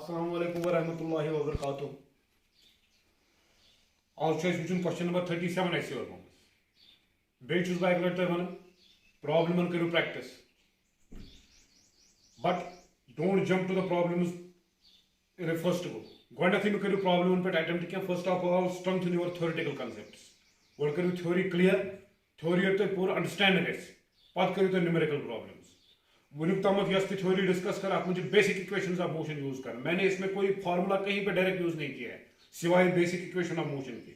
Assalamualaikum warahmatullahi wabarakatuh. आज question number 37 ऐसे और बेचुस बाइक लड़ते वन प्रॉब्लम करो practice but don't jump to the problems in first गो गोडथी में करो प्रॉब्लम पे अटेम्प्ट क्या first of all strengthen your theoretical concepts गोड करो थ्योरी क्लियर थ्योरी तो पूरा अंडरस्टैंड गस पत करो तो न्यूमेरिकल प्रॉब्लम्स वनुक तमक यस थ्योरी डिस्कस कर आप मुझे basic equations of motion use कर मैंने इसमें कोई फार्मूला कहीं पे डायरेक्ट यूज नहीं किया है सिवाय बेसिक इक्वेशन ऑफ मोशन की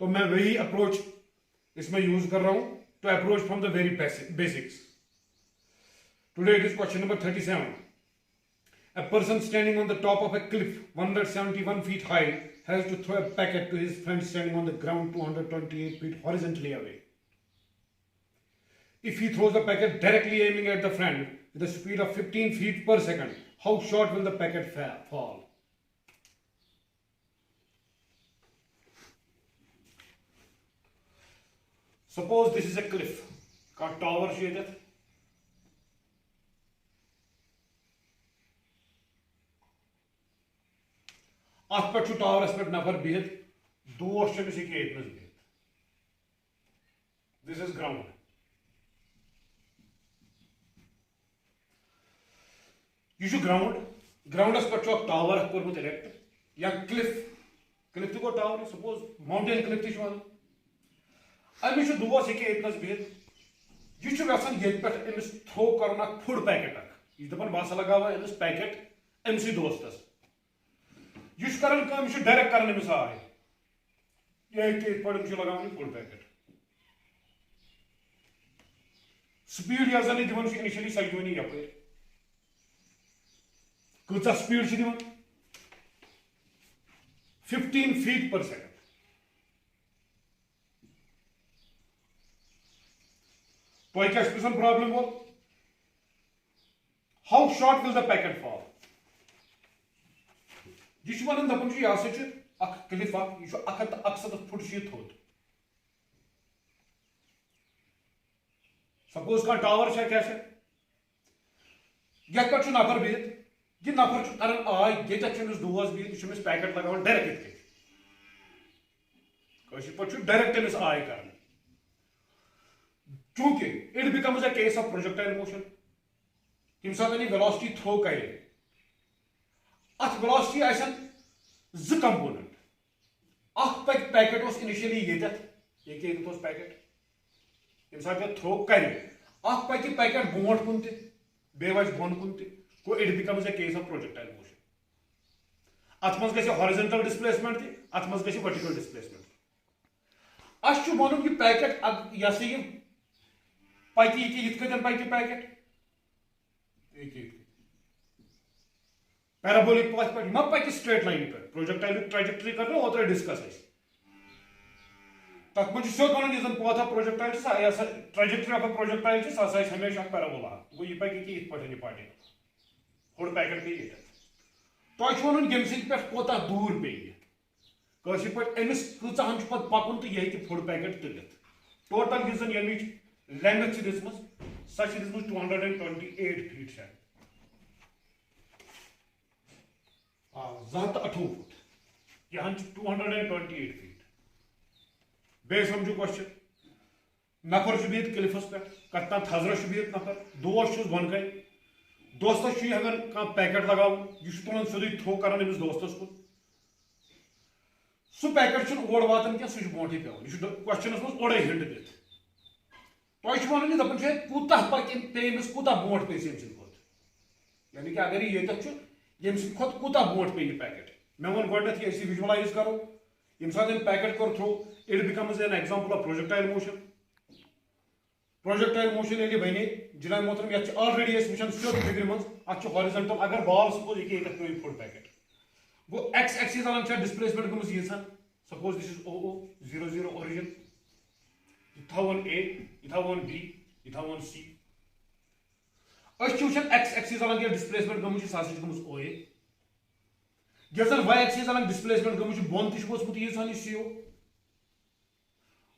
तो मैं वही अप्रोच इसमें यूज कर रहा हूं to approach from the very basics today it is question number 37 a person standing on the top of a cliff 171 feet high has to throw a packet to his friend standing on the ground 228 feet horizontally away. If he throws the packet directly aiming at the friend with a speed of 15 feet per second, how short will the packet fall? Suppose this is a cliff. का tower छे ये अत पे टावरस पे नफर बिहित दोस के एतनस बिहित this is ground यह ground grounds पे tower कोर्मुत erect या क्लिफ क्लिफ तो गो टावर सपोज माउंटेन क्लिफ ती वन अमिस दोस एतनस बिहित यह यहां ये पे अमिस थ्रो कर फुड पैकेट यह दपान बह लगावा अमिस पैकेट अमस दोस्तस यह कर डायरेक्ट कर अमिस आय ये लगा फुड पैकेट स्पीड यह जन दिवन इनिशियली सजोनी यप कचा स्पीड दिवन 15 feet per second तो क्या प्रॉब्लम वो how short will the packet fall यह वन दपान यह क्लिफ यह 168 फुट थोद सपोज का टावर क्या ये नफर बिहित यह नफर कर आय ये दोस बिहित यह पैकेट लगा डायरेक्ट पे डायरेक्ट अमिस आय कर चूंकि it becomes a case of projectile motion यम सात वेलोसिटी थ्रो कर अत वेलोसिटी आसन ज कंपोनेंट पैकेट इनिशियली ये पैकेट यम सात थ्रो कर पे पैकेट ब्रोट कुन बे बोन कुन go it becomes a case of projectile motion अत मज गि हॉरिजॉन्टल डिस्प्लेसमेंट अत मज गि वर्टिकल डिस्प्लेसमेंट अस वन यह पैकेट यह यह पति पति पैकेट पैराबोलिक पाथ पे मा पति स्ट्रेट लाइन पे प्रोजेक्टाइल ट्रैजेक्टरी कर ओतर डिस्कस तक मुझे सोच वन यह path of projectile trajectory of projectile सह हमेशा पैराबोला गो यह पकि ये पार्टी फुड पैकेट पे तुम वन यम पे दूर पे पे अमिस कचान पकुन तो यह फुड पैकेट तुलित टोटल यह यम लेंथ दिसम सह 228 फीट 228 फुट यहाँ 228 फीट बे समझो क्वेश्चन नफर बिहित क्लिफस पे कत्ता थजरस बिहित नफर दोस्त वन गई दोस्तस अगर कह पैकेट लगाव यह तुम सोदी थ्रो कर अमिस दोस्तस कुन सह पैकेट ओर वातान क्या सह ब्रोटे पे क्वेश्चन मज ओडे हिंट दित तुम वन दपान कूत पे कूत ब्रोट पे यानी कि अगर ये कूत ब्रोट पे पैकेट मे वो गोडथ ये विजुअलाइज करो यम सात पैकेट कर throw it becomes an example of projectile motion ये बने जनाब मोहतरम ये ऑलरेडी वुचान स्योद फिगर मज अत हॉरिजॉन्टल अगर बॉल सपोज ये फुड पैकेट गो एक्स एक्सिस अलग डिस्प्लेसमेंट गमज ये suppose this is O 0 origin one A one B one C x axis अलग डिस्प्लेसमेंट गमुत सह गमुत ओ ए जन वाई एक्सिस अलग डिस्प्लेसमेंट गमुत बोन तुमुत ये सी ओ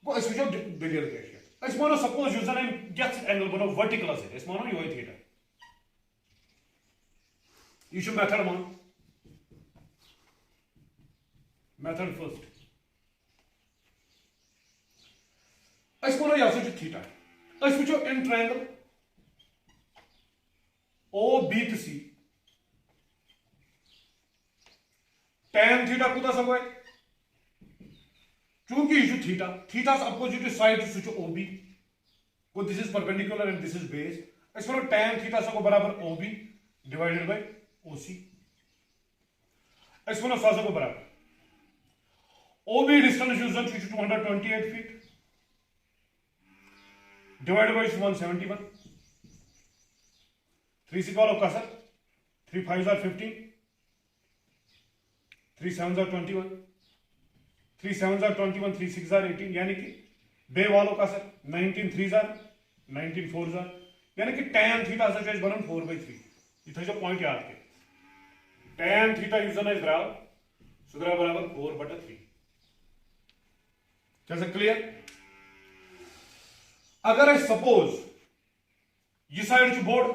गो वो दलील क्या मानो सपोज यह जन एंगल बनो वर्टिकल मानो ये थीटा यह मेथड 1 मेथड फर्स्ट वो यह थीटा वो इन ट्रायंगल ओ बी तो सी tan थीटा कूता सो चूंकि यह थीटा थीटास अपोजिट साइड सह ओ बी गो this is perpendicular and this is base वो tan थीटा सो बराबर O B divided by O C वो सो बराबर O B distance 228 feet divided by 171 3 6 वालों का सर 3 5s are 15 3 7s are 21 3 7s are 21 3 6s are 18 यानी कि बे वालों का sir 19 3s are 19 4s are यानी कि tan थीटा सच बनन 4/3 ये जो पॉइंट याद के tan थीटा यूजन इज द्राव सुद्रा बराबर 4/3 कैसे क्लियर अगर आई सपोज ये साइड बोर्ड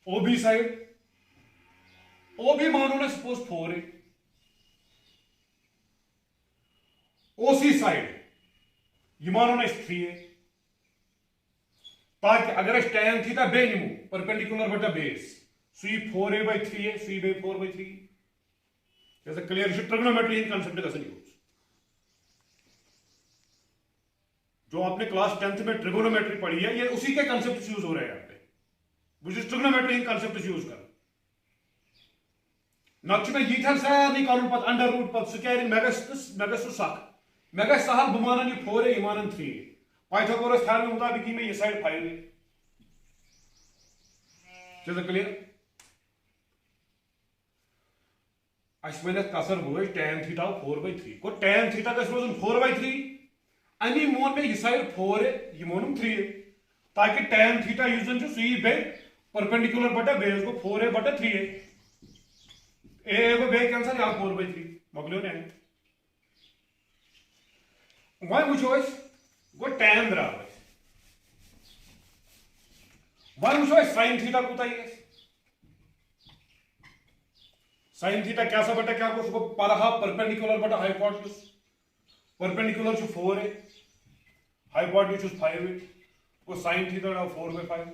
ओबी साइड ओबी मानो ना सपोज 4 है ओसी साइड ये मानो ना 3 है ताकि अगर tan थीटा बे निमो परपेंडिकुलर बटा बेस सो 4a/3 है सो 4/3 जैसे क्लियर ट्रिग्नोमेट्री इन कांसेप्ट का यूज जो आपने क्लास 10th में ट्रिगोनोमेट्री पढ़ी है ये उसी के कांसेप्ट यूज हो रहे हैं यहाँ पे मुझे ट्रिगोनोमेट्री इन कांसेप्ट यूज कर नक्श में ये था सारे करुन पत अंडर रूट पत स्क्वायरिंग मेगस सख मेगस सहल बमानन ये 4 है ईमानन 3 पाइथागोरस थ्योरम मुताबिक में ये साइड 5 है चलो क्लियर अश्विन कसर वो tan थीटा 4/3 को tan थीटा का रोजन 4/3 अमी मोन में यह साइड 4 है यह मोनम 3 है ताकि tan थीटा यूजन जो सुई बे परपेंडिकुलर बटा बेस को 4a/3 है ए को बे कैंसर या 4/3 मगलो ने वह मुझे गो tan बराबर वह मुझे sin थीटा कोता है sin थीटा क्या सा बटा क्या को उसको परहा परपेंडिकुलर बटा हाइपोटेन्यूज परपेंडिकुलर जो 4 है हाइपोटेन्यूज 5 है वो sin theta 4/5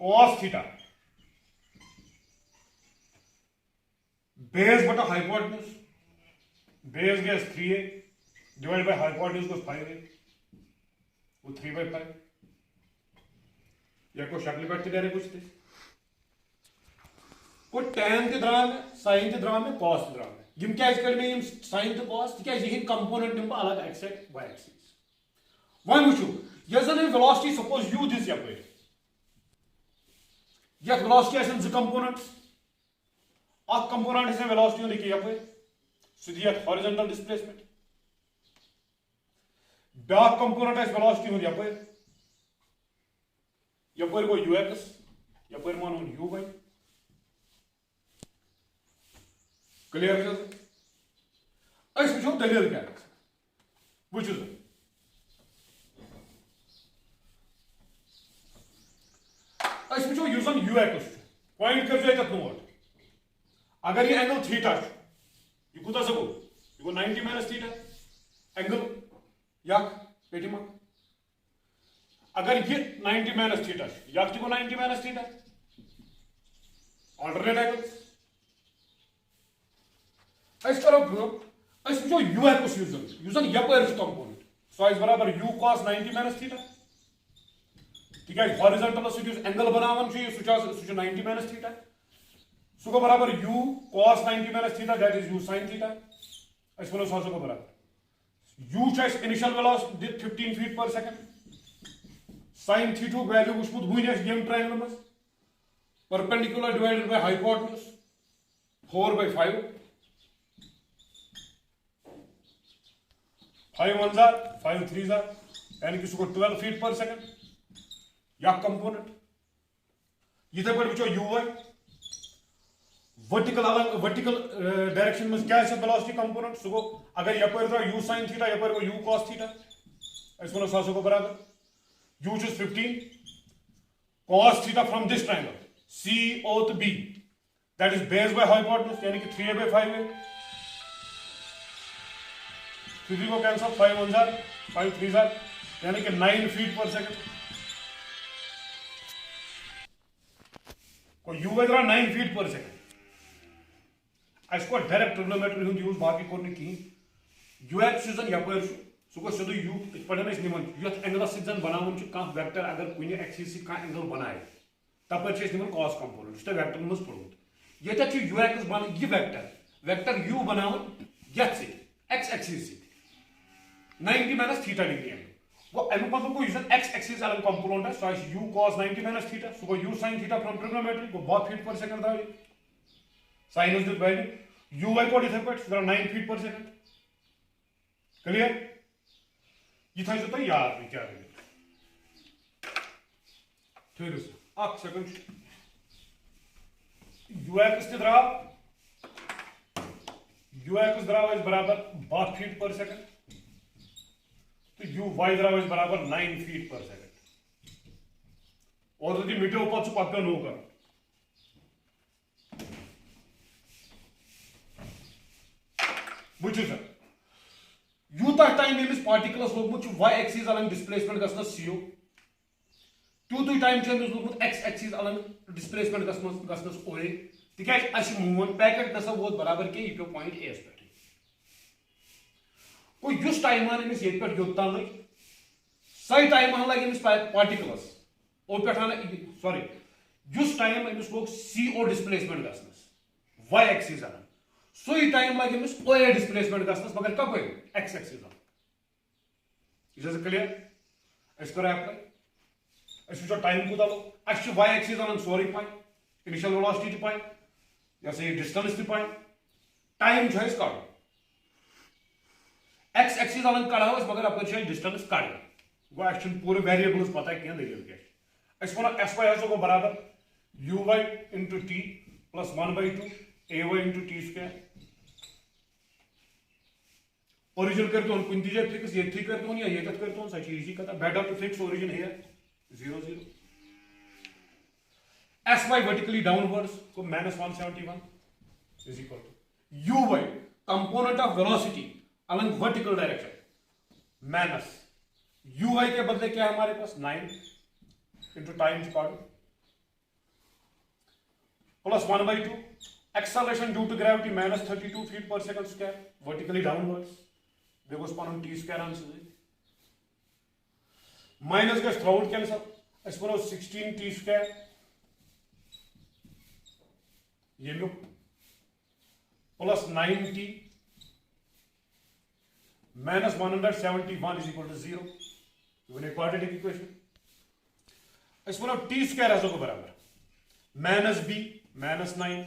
cos theta base बटा हाइपोटेन्यूज बेस गया 3 है डिवाइड बाय हाइपोटेन्यूज को 5 है वो 3/5 या को शक्ल बैठते डरे कुछ थे को tan ते द्राम sin ते द्राम cos ते द्राम यम क्या कर में यम sin ते cos क्या यह कंपोनेंट निम अलग x y एक्सिस वन वुचु यजन वेलोसिटी सपोज u दिस यपर यह वेलोसिटी आसन ज components a component is velocity लिखि यपर सीधी हॉरिजॉन्टल डिस्प्लेसमेंट बा कंपोनेंट इज वेलोसिटी यपर यपर गो ux यपर मानो uy क्लियर वो दलील क्या वो वो ux पॉइंट कर नोट अगर ये एंगल थीटा यह कूता सो यह गो 90 माइनस थीटा एंगल यख पेटिमा अगर ये 90 माइनस थीटा यख गो 90 माइनस थीटा ऑल्टरनेट एंगल्स करो वो ux यूजन यपर कंपोनेंट सो इज बराबर u cos 90 माइनस थीटा ठीक है हॉरिजॉन्टल सो एंगल बनावन सो 90 माइनस थीटा सो को बराबर u cos 90 minus theta that is u sin theta वो सो को बराबर u initial velocity 15 feet per second sin theta value वुचमुत हुई यम ट्रायंगल में perpendicular divided by hypotenuse 4/5 5 1s are 5 3s are यानी कि 12 फीट पर सेकंड या कंपोनेंट इथे पर वो uy वर्टिकल डायरेक्शन में क्या है वेलोसिटी कंपोनेंट सो अगर यपर द्रा u sin थीटा यपर u cos थीटा वो सो को बराबर u 15 cos थीटा from this triangle C O to B, that is base by hypotenuse, यानी कि 3a by 5a, 3 को कैंसल, 5 1 जार 5 3 जार, यानी कि 9 फीट पर सेकंड को यू वह 9 फीट पर सेकंड अस को डायरेक्ट ट्रिग्नोमेट्री हुंद यूज बाकी कोर न कहीं यू एक्स जन यपर सह गो सिद्ध यू पे निमन यथ एंगल सन बनावन कह वेक्टर अगर कुन एक्सिस कह एंगल बनाए तप निमन कॉस कंपोनेंट तुम वेक्टर मज पढ़ुत ये यू एक्स बन यह वेक्टर यू बनावन यथ x axis 90 minus theta degree angle वो अमुक मतलब गो एक्स एक्सिस अलग कंपोनेंट है सह यू कॉस 90 माइनस थीटा सह गो u sin theta from trigonometry गो 12 फीट पर सेकंड दावी साइन दित वैल्यू यू वाई कोड इथे पे 9 फीट पर सेकंड क्लियर ये थो तुम याद क्या ठहर अख सेकंड यू एक्स द्राव बराबर 12 फीट पर सेकंड तो यू वाई द्राव बराबर 9 फीट पर सेकंड और यदि मिटो पे नो कर बुझु सर यूता टाइम यमिस पार्टिकलस लोगमुत वाई एक्सिस अलग डिस्प्लेसमेंट गसनस सीओ तूतु टाइम यमिस लोगमुत एक्स एक्सिस अलग डिस्प्लेसमेंट गसनस ओए तिकाज अस मूवन पैकेट नसा वोत बराबर के यह पे पॉइंट ए पे को युस टाइम यमिस ये पे योत्तान लग सही टाइम लग यमिस पार्टिकलस ओ पे सॉरी युस टाइम यमिस लोग सीओ डिस्प्लेसमेंट गसनस वाई एक्सिस अलग सोई टाइम लगे मिस ओए डिस्प्लेसमेंट गसनस मगर कब एक्स एक्सिस यह क्लियर अस कर अप्लाई अस वो टाइम कूत लो अस वाई एक्सिस अन सोरी पाई इनिशियल वेलोसिटी पाई या ये डिस्टेंस पाई टाइम कड़ एक्स एक्सिस अन कड़ो मगर अप डिस्टेंस कड़ गो अस पूरे वेरिएबल्स पता क्या दलील क्या वो एस वाई गो बराबर u y into t plus 1/2 a y into t square origin करते कुन जाए फिक्स ये करते या ये करते सच इजी कथा better to fix origin here 0 0 S y vertically downwards को -171 is equal to u y component of velocity along vertical direction minus u y के बदले क्या है हमारे पास 9 इंटू टाइम्स कॉर्ड plus 1/2 acceleration due to gravity -32 feet per second square vertically downwards देखो पन टी स्क्वायर आंसर माइनस गस थ्रोआउट कैंसल अस वो 16 टी स्क्वायर ये plus 90 minus 171 is equal to 0 one quadratic equation अस वो टी स्क्वायर हसो बराबर -b -9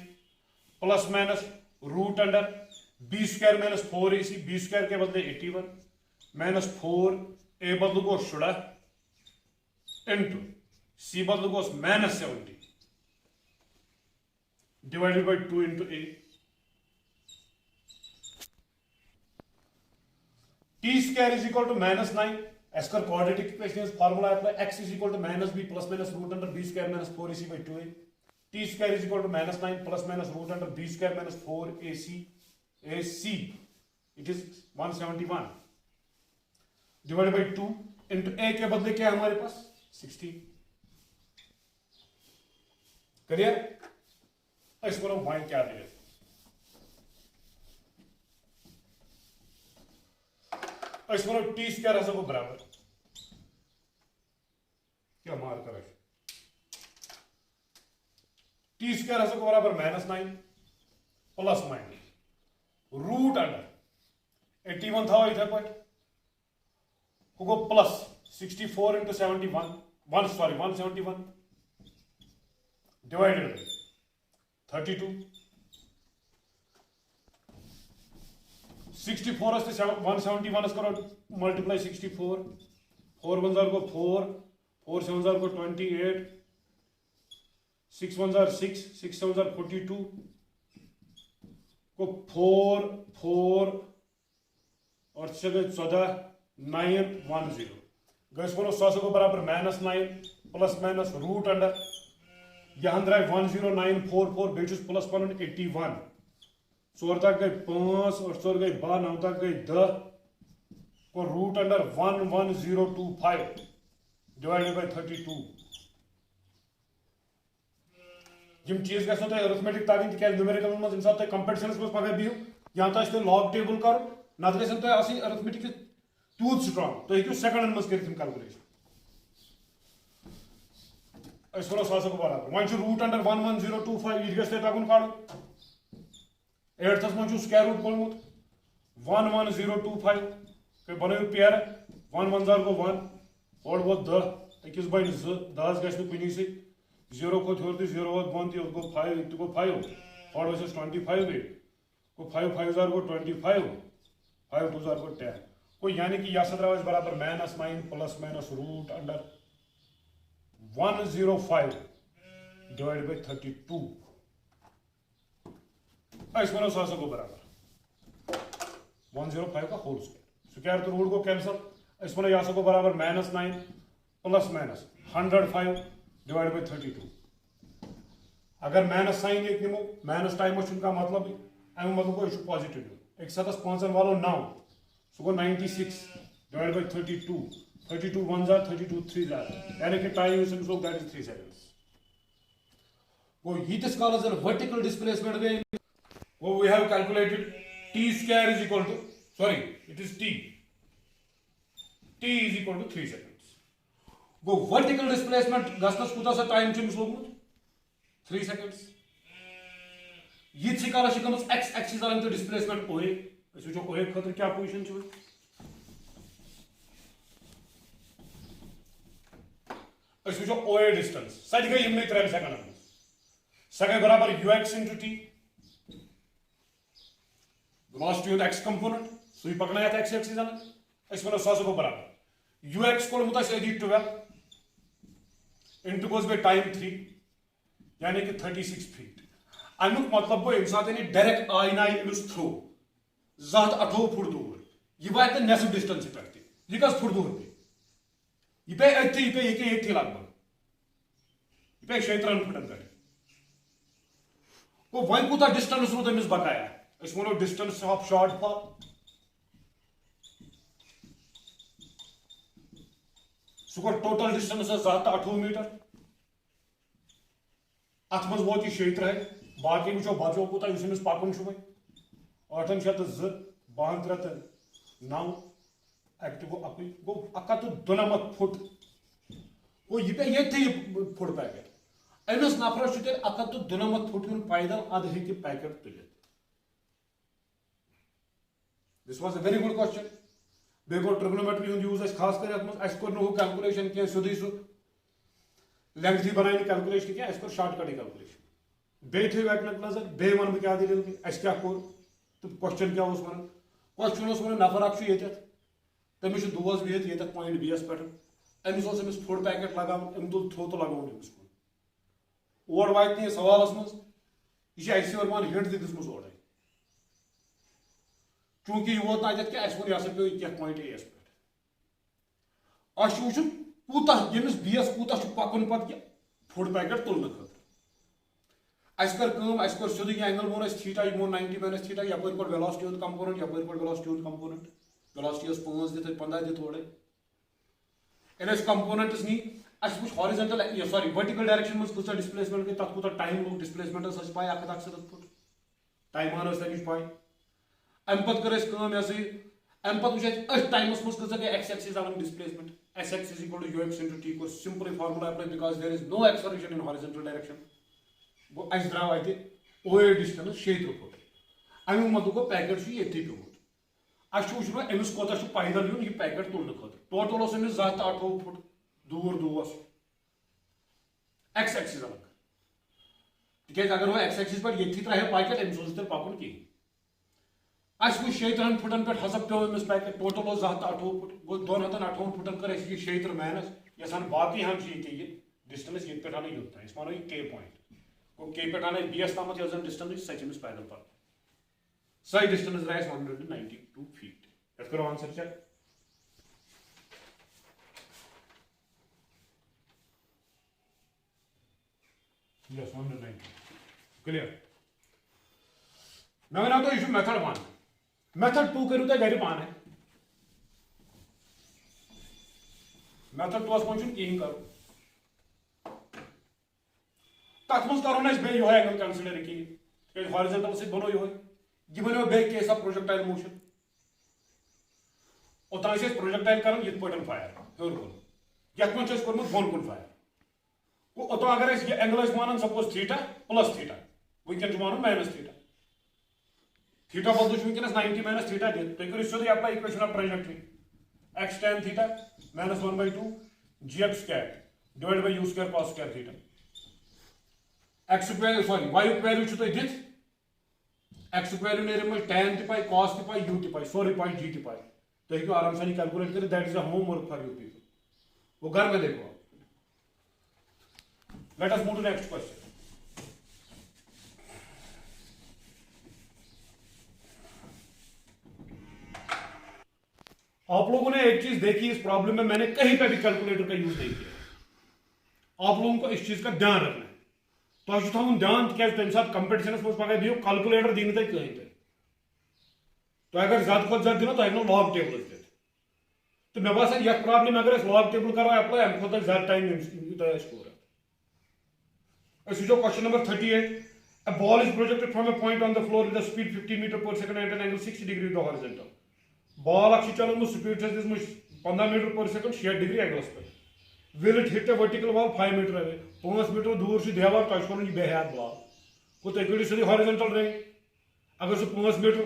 plus minus root under b square -4ac b square के बदले 81 -4 ए बदल गो 16 इंटू सी बदल गो -70 divided by 2 into a t square is equal to -9 एज कर quadratic equation formula apply x is equal to -b plus minus root under b square -4ac by 2a t square is equal to -9 plus minus root under b square minus 4ac it is 171 divided by 2 into a के बदले क्या हमारे पास 16 clear इस पर point क्या दे इस पर T square ऐसा को बराबर क्या मार कर टी स्क्वायर ऐसा को बराबर -9 प्लस माइनस रूट अंडर 81 था इधर पर को प्लस 64 इंटू 71 171 डिवाइडेड 32 64 से 171 करो मल्टीप्लाई 64 4 1 को 4 4 7 को 28 6 1 6 6 7 42 को 4 4 और 14 9 1 0 गैस बोलो 100 को बराबर -9 प्लस माइनस रूट अंडर यहाँ द्राय 10944 बेचुस प्लस पन 81 4 तक गई 5 और 4 गई 12 9 तक गई 10 को रूट अंडर 11025 डिवाइडेड बाय 32 जिम चीज गो तुम अरिथमेटिक तगन तक न्यूमेरिकल मज यम सात कंपटिशनस मज पगह बिहू या तो लॉग टेबल कर नत गन तुम अरिथमेटिक तूत स्ट्रांग तुम हेकू सेकंडन मज कर कैलकुलेशन वो सो बराबर वो रूट अंडर 11025 यह गो तगन काड़न 8th मज स्क्वायर रूट कोलमुत 11025 बनो पेर 1 1 गो 1 और वो 10 अकिस बन 2 10 गि कुनी सी 0 खो थोर 0 वो बन तो गो 5 तो गो 5 और वैसे 25 गई गो 5 5 गो 25 5 2 गो 10 को यानी कि यह द्राव बराबर -9 plus minus root under 105 divide by 32 वनो सो गो बराबर 105 का होल स्क्वायर तो रूट गो कैंसल वनो यह गो बराबर -9 प्लस माइनस 105 डिवाइड बाय 32 अगर माइनस साइन ये निमो माइनस टाइम का मतलब अमे मतलब गो यह पॉजिटिव एक सतस 5 वालो 9 सो गो 96 डिवाइड बाय 32 32 1 जा 32 3 जा यानी कि time is that is 3 seconds वो यीतिस कालस वर्टिकल डिस्प्लेसमेंट गई वो we have calculated t square is equal to sorry it is t is equal to 3 seconds वो वर्टिकल डिस्प्लेसमेंट गसनस कुता सा टाइम चुमस लोगमुत 3 seconds यीति कालस कमस x एक्सिस आन तो डिस्प्लेसमेंट ओए अस वचो ओए खतर क्या पोजीशन छ अस वचो ओए डिस्टेंस सज गई इमने 3 सेकंड स गई बराबर ux into t velocity with x component सु पकना है x एक्सिस आन अस वनो सो गो बराबर ux को मुता से 12 into goes by time 3 यानी कि 36 फीट अमुक मतलब गो यम सात डायरेक्ट आई ना अमिस थ्रो 18 फुट दूर यह वात नेसफ डिस्टेंस पे यह कस फुट दूर पे यह पे अथी यह पे लगभग यह पे 17 फुटन पे वो वन कूता डिस्टेंस रूद अमिस बकाया अस वनो distance of short fall so total distance 18 metre अत मज वो 17 है बाकी वो बचो कूता अमिस पकन वो 8 6 2 12 3 9 एक्ट गो अक गो 197 फुट वो यह पे ये फुट पैकेट अमिस नफरस 197 फुट यून पैदल अद हे पैकेट तुलित this was a very good question बे गो ट्रिग्नोमेट्री यूज खास कर कैलकुलेशन क्या सोदी सु लेंथ बनाई कैलकुलेशन क्या शॉर्टकट कैलकुलेशन बे थो एक नजर बे वन बह क्या दलील क्या कोर तो क्वेश्चन क्या वन क्वेश्चन नफर अख तमिस दोस बिहित ये पॉइंट बी पे अमिस फुट पैकेट लगा अम तुल थ्रो तो लगो अमिस और वात सवाल मज यह मान हिंट दिस ओर चूंकि यह वोत ना क्या वो यह पे क्या पॉइंट ए पे वो कूत यमिस बीस कूत पकन पे फुट पैकेट तुलने खर सोदी एंगल मोन थीटा यह मोन 90 माइनस थीटा यप पे वेलोसिटी कंपोनेंट यप पे वेलोसिटी कंपोनेंट वेलोसिटी 5 दित 15 दित थोड़े ये कंपोनेंट्स नी वो हॉरिजॉन्टल सॉरी वर्टिकल डायरेक्शन में कूत डिस्प्लेसमेंट गई तक कूत टाइम लोग डिस्प्लेसमेंट पाई 117 फुट टाइम आन तमिश पाई अम पे कर अम पे टाइमस मज गई एक्स एक्सिस आन displacement S x is equal to ux into t को simply formula apply because there is no acceleration in horizontal direction वो अस द्राव अत ओए डिस्टेंस 70 फुट अमुक मतलब गो पैकेट ये पेमुत अस वो अमिस कोता पैदल यून यह पैकेट तुलने खर टोटल अमिस 18 फुट दूर दोस एक्स एक्सिस अलग तिक अगर वो एक्स एक्सिस पे ये त्रा पैकेट अमिस तेल पकन कहीं अस वो 17 फुटन पे हसा पे अमिस पैकेट टोटल 18 फुट गो 218 फुटन कर 17 माइनस यह बाकी हम ये डिस्टेंस ये पे आने योत इस मानो के पॉइंट गो के पे आने बीएस ताम यह डिस्टेंस सच अमिस पैदल पर सही डिस्टेंस राइस 192 फीट यथ करो आंसर चेक Yes, 190. Clear. मैं वन तो यह मेथड 1. मेथड 2 करू तुम गर पाने. मेथड 2 मन कहीं कर तथ मज करो यो एंगल कंसिडर कहीं हॉरिजॉन्टल से बनो यह बनो बे केस ऑफ प्रोजेक्टाइल मोशन. ओतान प्रोजेक्टाइल कर फायर हर कुन ये कोर्मुत बोन कुन फायर. ओतो अगर यह एंगल मान सपोज थीटा प्लस थीटा वनकन मान माइनस थीटा. थीटा बदल वनकस 90 माइनस थीटा दिख तुम करो सोदे apply equation of triangle x tan theta minus 1/2 gx square divide by u square cos square theta. x value sorry y value तुम दिख x value ने tan ti cos ti u ti सोरे पाई g ti तो हेकू आराम से calculate कर. That is a homework for you people. वो घर में देखो. Let us move to next question. आप लोगों ने एक चीज देखी इस प्रॉब्लम में, मैंने कहीं पे भी कैलकुलेटर का यूज नहीं किया. आप लोगों को इस चीज का ध्यान रखना है. तो थोन ध्यान क्या तम सात कंपटिशन मज पगह दियो कैलकुलेटर दिन तुम कहीं पे. तो अगर ज्यादा खुद ज्यादा दिनो तो हेको लॉग टेबल दिख. तो मे बासान यह प्रॉब्लम अगर लॉग टेबल करो अप्लाई अम खुद ज्यादा टाइम पूरा. Question number 38. A ball is projected from a point on the floor with a speed 50 meter per second at an angle 60 degree to the horizontal. Ball चलन speed 15 metre पर second 60 degree angles पे. Will it hit a vertical wall 5 metre away? 5 metre दूर से देवार तो इसको नहीं बेहद बॉल को तो एक सीधी हॉरिजॉन्टल रहे. अगर सो 5 मीटर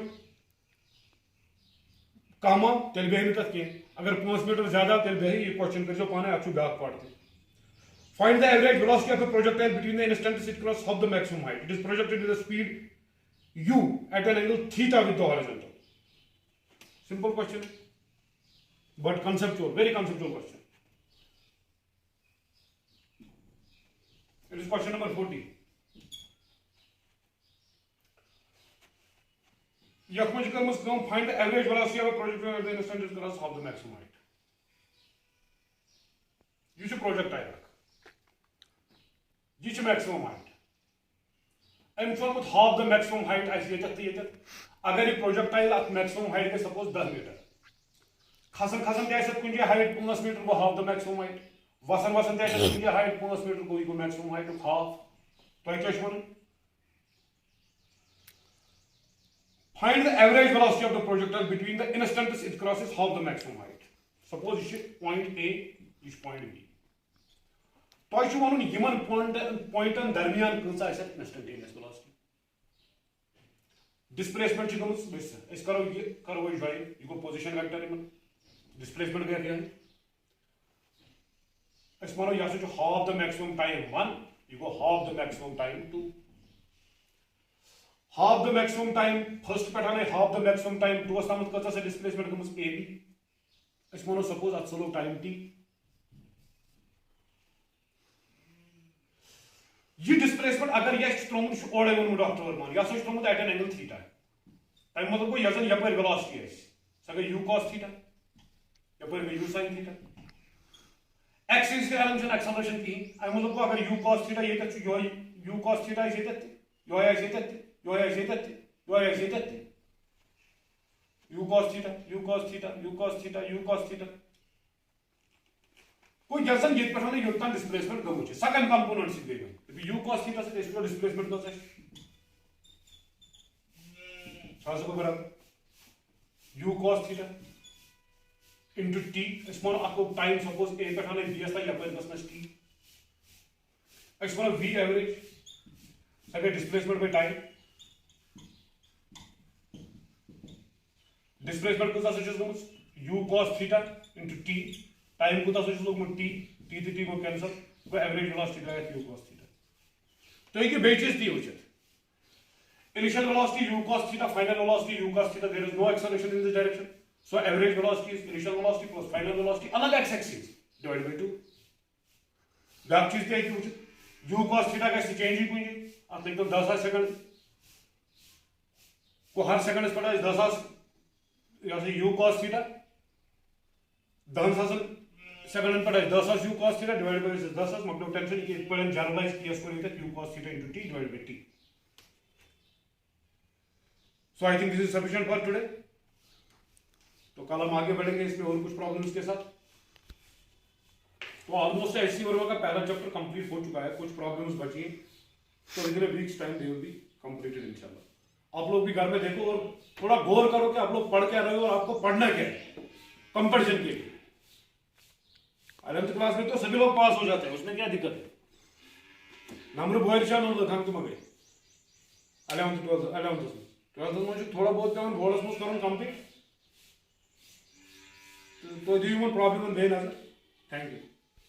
कम तेल बेह तथ कह. अगर 5 मीटर ज्यादा तेल बेह. यह क्वेश्चन कर पाने अच्छु ब्या part. Find the average velocity of a projectile between the instants it crosses of the maximum height. It is projected with a speed u at an angle theta with the horizontal. Simple question, but conceptual, very conceptual question. It is question number 40. Find the average velocity of a projectile at the instant it crosses of the maximum height. You should projectile. This is maximum height. I'm sure with half the maximum height I see it. अगर ये projectile at maximum height के suppose 10 metre. खसन खसन कैसे कुछ height 5 metre को half the maximum height. वसन वसन कैसे कुछ height 5 मीटर को इको maximum height को half. तो क्या shown? Find the average velocity of the projectile between the instants it crosses half the maximum height. Suppose this is point A, this point B. तो one in पॉइंटन दरमियान कच instantaneous velocity. Displacement करो join यह गो position vector. Displacement गया क्या मानो यह half the maximum time 1 यह गो half the maximum time 2. Half the maximum time first पे हाफ द मैक्सिमम टाइम 2 तम कच डिस्प्लेसमेंट गम ए बी. मनो सपोज अत चलो टाइम टी. यह डिस्प्लेसमेंट अगर यह त्रोमुत ओडे वोनमुत डॉक्टर वर्मान यह त्रोमुत एट एन एंगल थीटा. तम मतलब गो यह यपर वेलोसिटी सह गई u cos थीटा यपर गई u sin theta. x is acceleration कहीं अम मतलब गो अगर u cos थीटा ये u cos theta u cos theta u cos theta u cos theta u cos theta कोई जैसन ये पे योतान डिस्प्लेसमेंट गम सेकंड कंपोनेंट से गई. u cos थीटा से डिस्प्लेसमेंट कस को बराबर u cos theta into t. मानो आपको टाइम सपोज ए पे बी एस यपर गस t. मानो v एवरेज सगे डिस्प्लेसमेंट बाय टाइम. डिस्प्लेसमेंट कस गम u cos theta into t. Time को लोगमुत t t गो कैंसल गो एवरेज वेलोसिटी गई u cos थीटा. तो ये बे चीज ती वुचित initial velocity u cos theta final velocity u cos theta. There is no acceleration in this direction. So average velocity is initial velocity plus final velocity along x axis divide by 2. बैक चीज क्या वुचित u cos theta गई change ही कुछ अत लिख 10 second को हर second पे 10 u cos थीटा 10 सेकंड पे 10 u cos theta divide by 10 मतलब टेंशन की इक्विवेलेंट जनरलाइज किया इसको नहीं था q cos theta into t divided by t. So I think this is sufficient for today. तो कल हम आगे बढ़ेंगे इसमें और कुछ प्रॉब्लम्स के साथ. तो ऑलमोस्ट एससी वर्मा का पहला चैप्टर कंप्लीट हो चुका है, कुछ प्रॉब्लम्स बची हैं तो with in a weeks time they will be completed इंशाल्लाह. आप लोग भी घर में देखो और थोड़ा गौर करो कि आप लोग पढ़ क्या रहे हो और आपको पढ़ना क्या है कंपैरिजन के लिए. 11th क्लास में तो सभी लोग पास हो जाते हैं, उसमें क्या दिक्कत है. नंबर बोयरशान और लखान तुम गए 11th में थोड़ा बहुत पेवन बोर्डस मुझ करूँ कंप्लीट तो दी प्रॉब्लम बेन. Thank you.